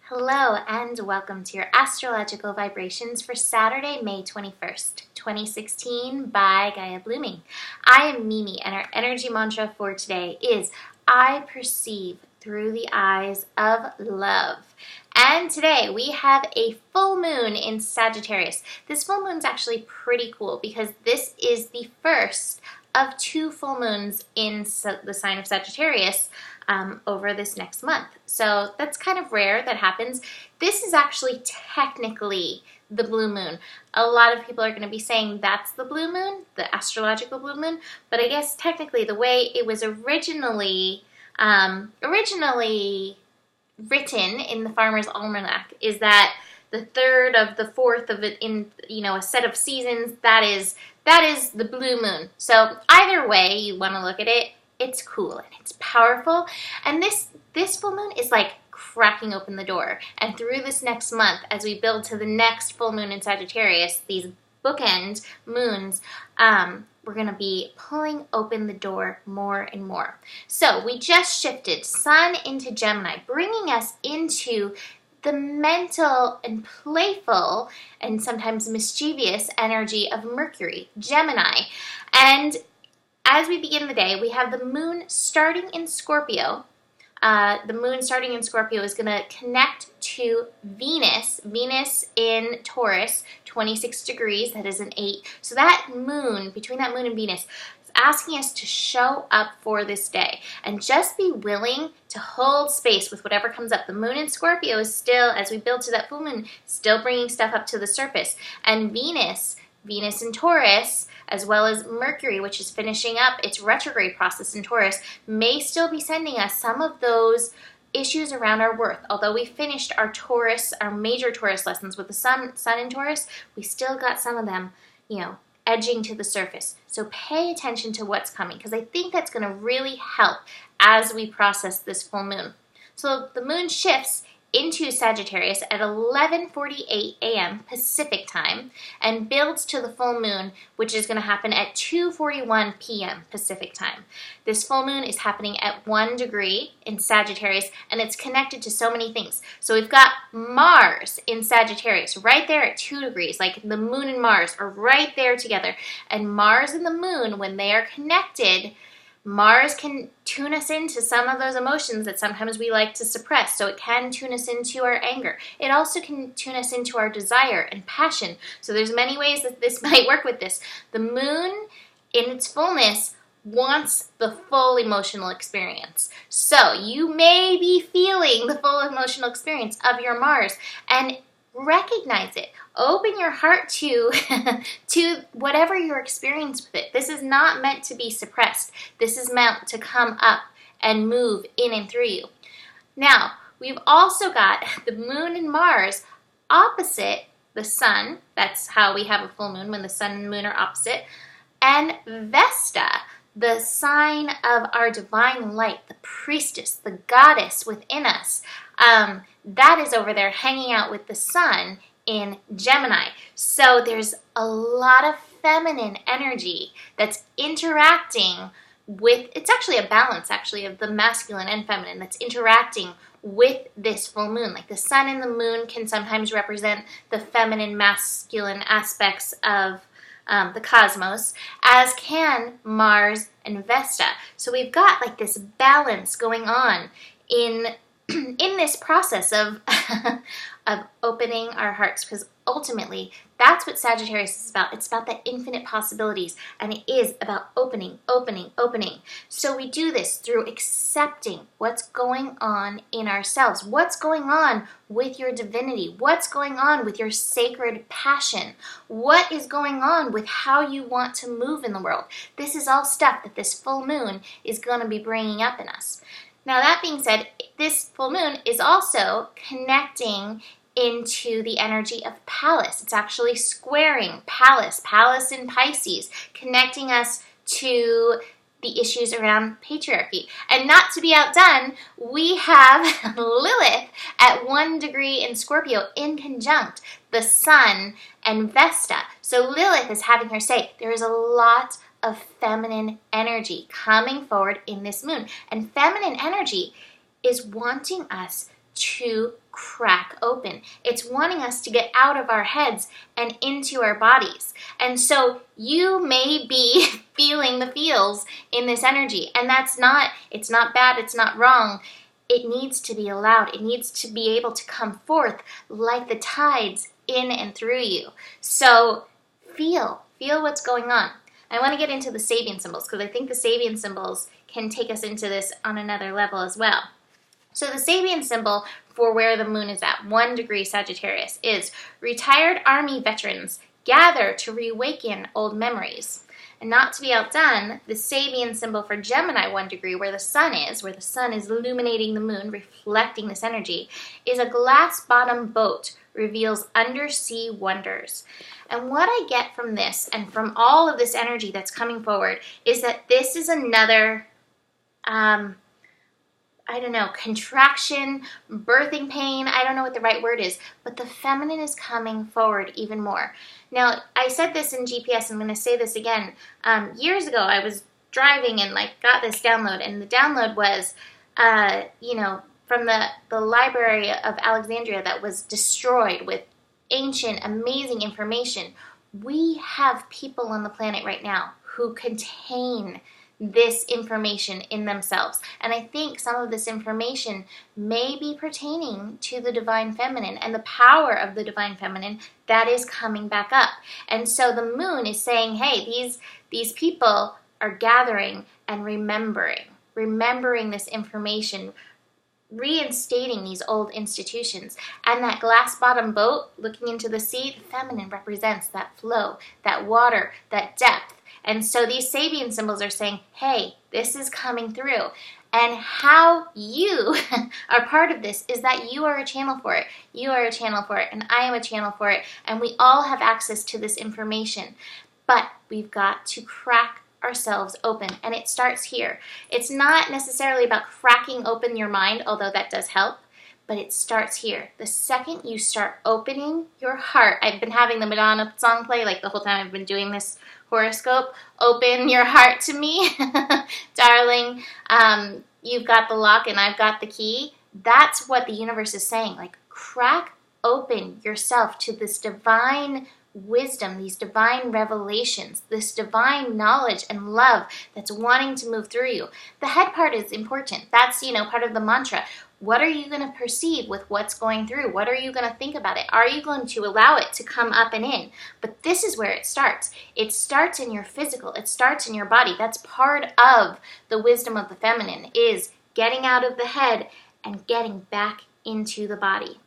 Hello and welcome to your astrological vibrations for Saturday, May 21st, 2016 by Gaia Blooming. I am Mimi and our energy mantra for today is I perceive through the eyes of love. And today we have a full moon in Sagittarius. This full moon is actually pretty cool because this is the first of two full moons in the sign of Sagittarius over this next month. So that's kind of rare that happens. This is actually technically the blue moon. A lot of people are going to be saying that's the blue moon, the astrological blue moon, but I guess technically the way it was originally written in the Farmer's Almanac is that the third of the fourth of it in a set of seasons, that is the blue moon. So either way you want to look at it, it's cool and it's powerful. And this full moon is like cracking open the door. And through this next month, as we build to the next full moon in Sagittarius, these bookend moons, we're going to be pulling open the door more and more. So we just shifted Sun into Gemini, bringing us into the mental and playful and sometimes mischievous energy of Mercury, Gemini. And as we begin the day, we have the moon starting in Scorpio. The moon starting in Scorpio is going to connect to Venus. Venus in Taurus, 26 degrees, that is an 8. So that moon, between that moon and Venus, is asking us to show up for this day and just be willing to hold space with whatever comes up. The moon in Scorpio is still, as we build to that full moon, still bringing stuff up to the surface. And Venus in Taurus, as well as Mercury, which is finishing up its retrograde process in Taurus, may still be sending us some of those issues around our worth. Although we finished our major Taurus lessons with the sun in Taurus, we still got some of them, edging to the surface. So pay attention to what's coming, because I think that's going to really help as we process this full moon. So the moon shifts into Sagittarius at 11:48 a.m. Pacific time and builds to the full moon, which is going to happen at 2:41 p.m. Pacific time. This full moon is happening at 1 degree in Sagittarius, and it's connected to so many things. So we've got Mars in Sagittarius right there at 2 degrees, like the moon and Mars are right there together. And Mars and the moon, when they are connected, Mars can tune us into some of those emotions that sometimes we like to suppress. So it can tune us into our anger. It also can tune us into our desire and passion. So there's many ways that this might work with this. The moon, in its fullness, wants the full emotional experience. So you may be feeling the full emotional experience of your Mars, and recognize it. Open your heart to whatever your experience with it. This is not meant to be suppressed. This is meant to come up and move in and through you. Now, we've also got the moon and Mars opposite the sun. That's how we have a full moon, when the sun and moon are opposite. And Vesta, the sign of our divine light, the priestess, the goddess within us, that is over there hanging out with the sun in Gemini. So there's a lot of feminine energy that's interacting with, it's actually a balance of the masculine and feminine that's interacting with this full moon. Like the sun and the moon can sometimes represent the feminine, masculine aspects of the cosmos, as can Mars and Vesta. So we've got like this balance going on in this process of opening our hearts, because ultimately that's what Sagittarius is about. It's about the infinite possibilities, and it is about opening. So we do this through accepting what's going on in ourselves, what's going on with your divinity, what's going on with your sacred passion, what is going on with how you want to move in the world. This is all stuff that this full moon is going to be bringing up in us. Now, that being said, this full moon is also connecting into the energy of Pallas. It's actually squaring Pallas in Pisces, connecting us to the issues around patriarchy. And not to be outdone, we have Lilith at 1 degree in Scorpio in conjunct the sun and Vesta. So Lilith is having her say, there is a lot of feminine energy coming forward in this moon. And feminine energy is wanting us to crack open. It's wanting us to get out of our heads and into our bodies. And so you may be feeling the feels in this energy, and it's not bad, it's not wrong. It needs to be allowed. It needs to be able to come forth like the tides in and through you. So feel what's going on. I want to get into the Sabian symbols because I think the Sabian symbols can take us into this on another level as well. So the Sabian symbol for where the moon is at, 1 degree Sagittarius, is retired army veterans gather to reawaken old memories. And not to be outdone, the Sabian symbol for Gemini, 1 degree, where the sun is illuminating the moon, reflecting this energy, is a glass-bottom boat, reveals undersea wonders. And what I get from this and from all of this energy that's coming forward is that this is another, contraction, birthing pain. I don't know what the right word is, but the feminine is coming forward even more. Now, I said this in GPS, I'm going to say this again. Years ago, I was driving and got this download, and the download was, from the Library of Alexandria that was destroyed with ancient, amazing information. We have people on the planet right now who contain this information in themselves. And I think some of this information may be pertaining to the divine feminine and the power of the divine feminine that is coming back up. And so the moon is saying, hey, these people are gathering and remembering this information, reinstating these old institutions. And that glass bottom boat looking into the sea, the feminine represents that flow, that water, that depth. And so these Sabian symbols are saying, hey, this is coming through. And how you are part of this is that you are a channel for it. You are a channel for it, and I am a channel for it. And we all have access to this information. But we've got to crack ourselves open, and it starts here. It's not necessarily about cracking open your mind, although that does help, but it starts here. The second you start opening your heart, I've been having the Madonna song play the whole time I've been doing this horoscope. Open your heart to me, darling. You've got the lock and I've got the key. That's what the universe is saying. Crack open yourself to this divine wisdom, these divine revelations, this divine knowledge and love that's wanting to move through you. The head part is important. That's, part of the mantra. What are you going to perceive with what's going through? What are you going to think about it? Are you going to allow it to come up and in? But this is where it starts. It starts in your physical. It starts in your body. That's part of the wisdom of the feminine, is getting out of the head and getting back into the body.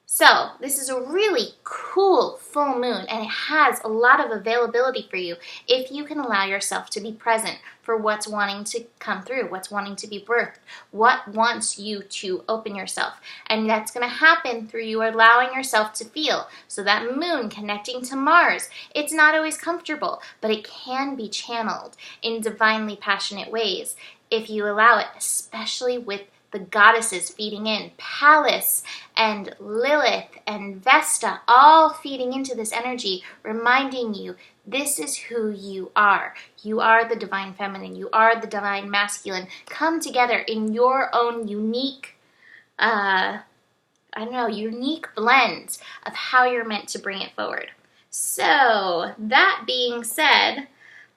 So this is a really cool full moon, and it has a lot of availability for you if you can allow yourself to be present for what's wanting to come through, what's wanting to be birthed, what wants you to open yourself. And that's going to happen through you allowing yourself to feel. So that moon connecting to Mars, it's not always comfortable, but it can be channeled in divinely passionate ways if you allow it, especially with the goddesses feeding in, Pallas and Lilith and Vesta, all feeding into this energy, reminding you this is who you are. You are the divine feminine. You are the divine masculine. Come together in your own unique, unique blend of how you're meant to bring it forward. So that being said,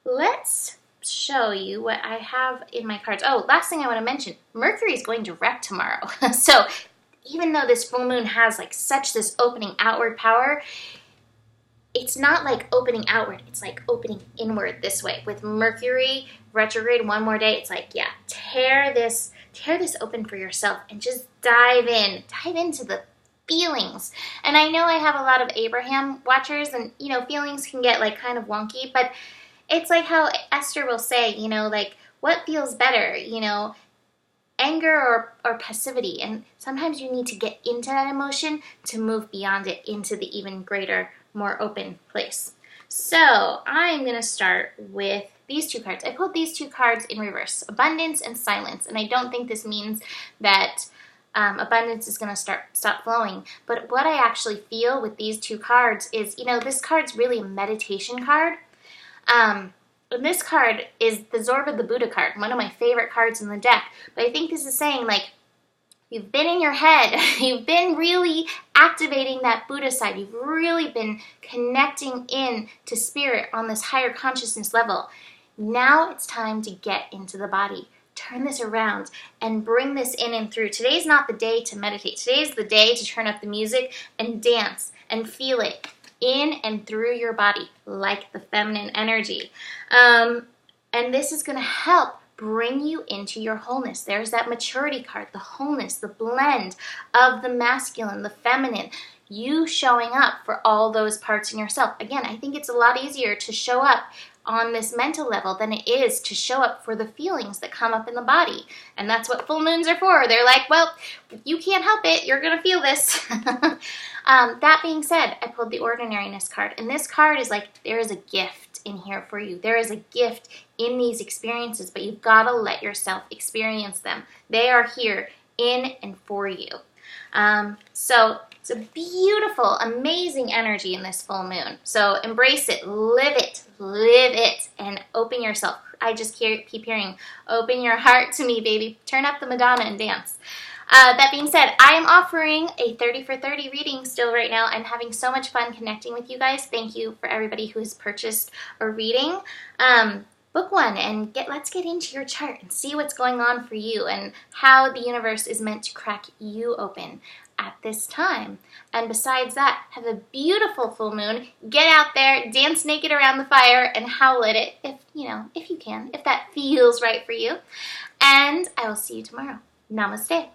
let's show you what I have in my cards. Oh, last thing I want to mention, Mercury is going direct tomorrow. So even though this full moon has such this opening outward power, it's not opening outward, it's opening inward this way. With Mercury retrograde one more day, it's tear this open for yourself and just dive into the feelings. And I know I have a lot of Abraham watchers, and feelings can get kind of wonky, but it's how Esther will say, what feels better, anger or passivity. And sometimes you need to get into that emotion to move beyond it into the even greater, more open place. So I'm going to start with these two cards. I pulled these two cards in reverse, abundance and silence. And I don't think this means that abundance is going to stop flowing. But what I actually feel with these two cards is, this card's really a meditation card. And this card is the Zorba the Buddha card, one of my favorite cards in the deck. But I think this is saying, You've been in your head. You've been really activating that Buddha side. You've really been connecting in to spirit on this higher consciousness level. Now it's time to get into the body. Turn this around and bring this in and through. Today's not the day to meditate. Today's the day to turn up the music and dance and feel it in and through your body like the feminine energy. And this is going to help bring you into your wholeness. There's that maturity card, the wholeness, the blend of the masculine, the feminine, you showing up for all those parts in yourself. Again, I think it's a lot easier to show up on this mental level than it is to show up for the feelings that come up in the body. And that's what full moons are for. They're like, well, you can't help it. You're going to feel this. That being said, I pulled the ordinariness card. And this card is like, there is a gift in here for you. There is a gift in these experiences, but you've got to let yourself experience them. They are here in and for you. So it's a beautiful, amazing energy in this full moon. So embrace it, live it, and open yourself. I just keep hearing, open your heart to me, baby. Turn up the Madonna and dance. That being said, I am offering a 30 for 30 reading still right now. I'm having so much fun connecting with you guys. Thank you for everybody who has purchased a reading. Book one and let's get into your chart and see what's going on for you and how the universe is meant to crack you open at this time. And besides that, have a beautiful full moon. Get out there, dance naked around the fire, and howl at it if you can, if that feels right for you. And I will see you tomorrow. Namaste.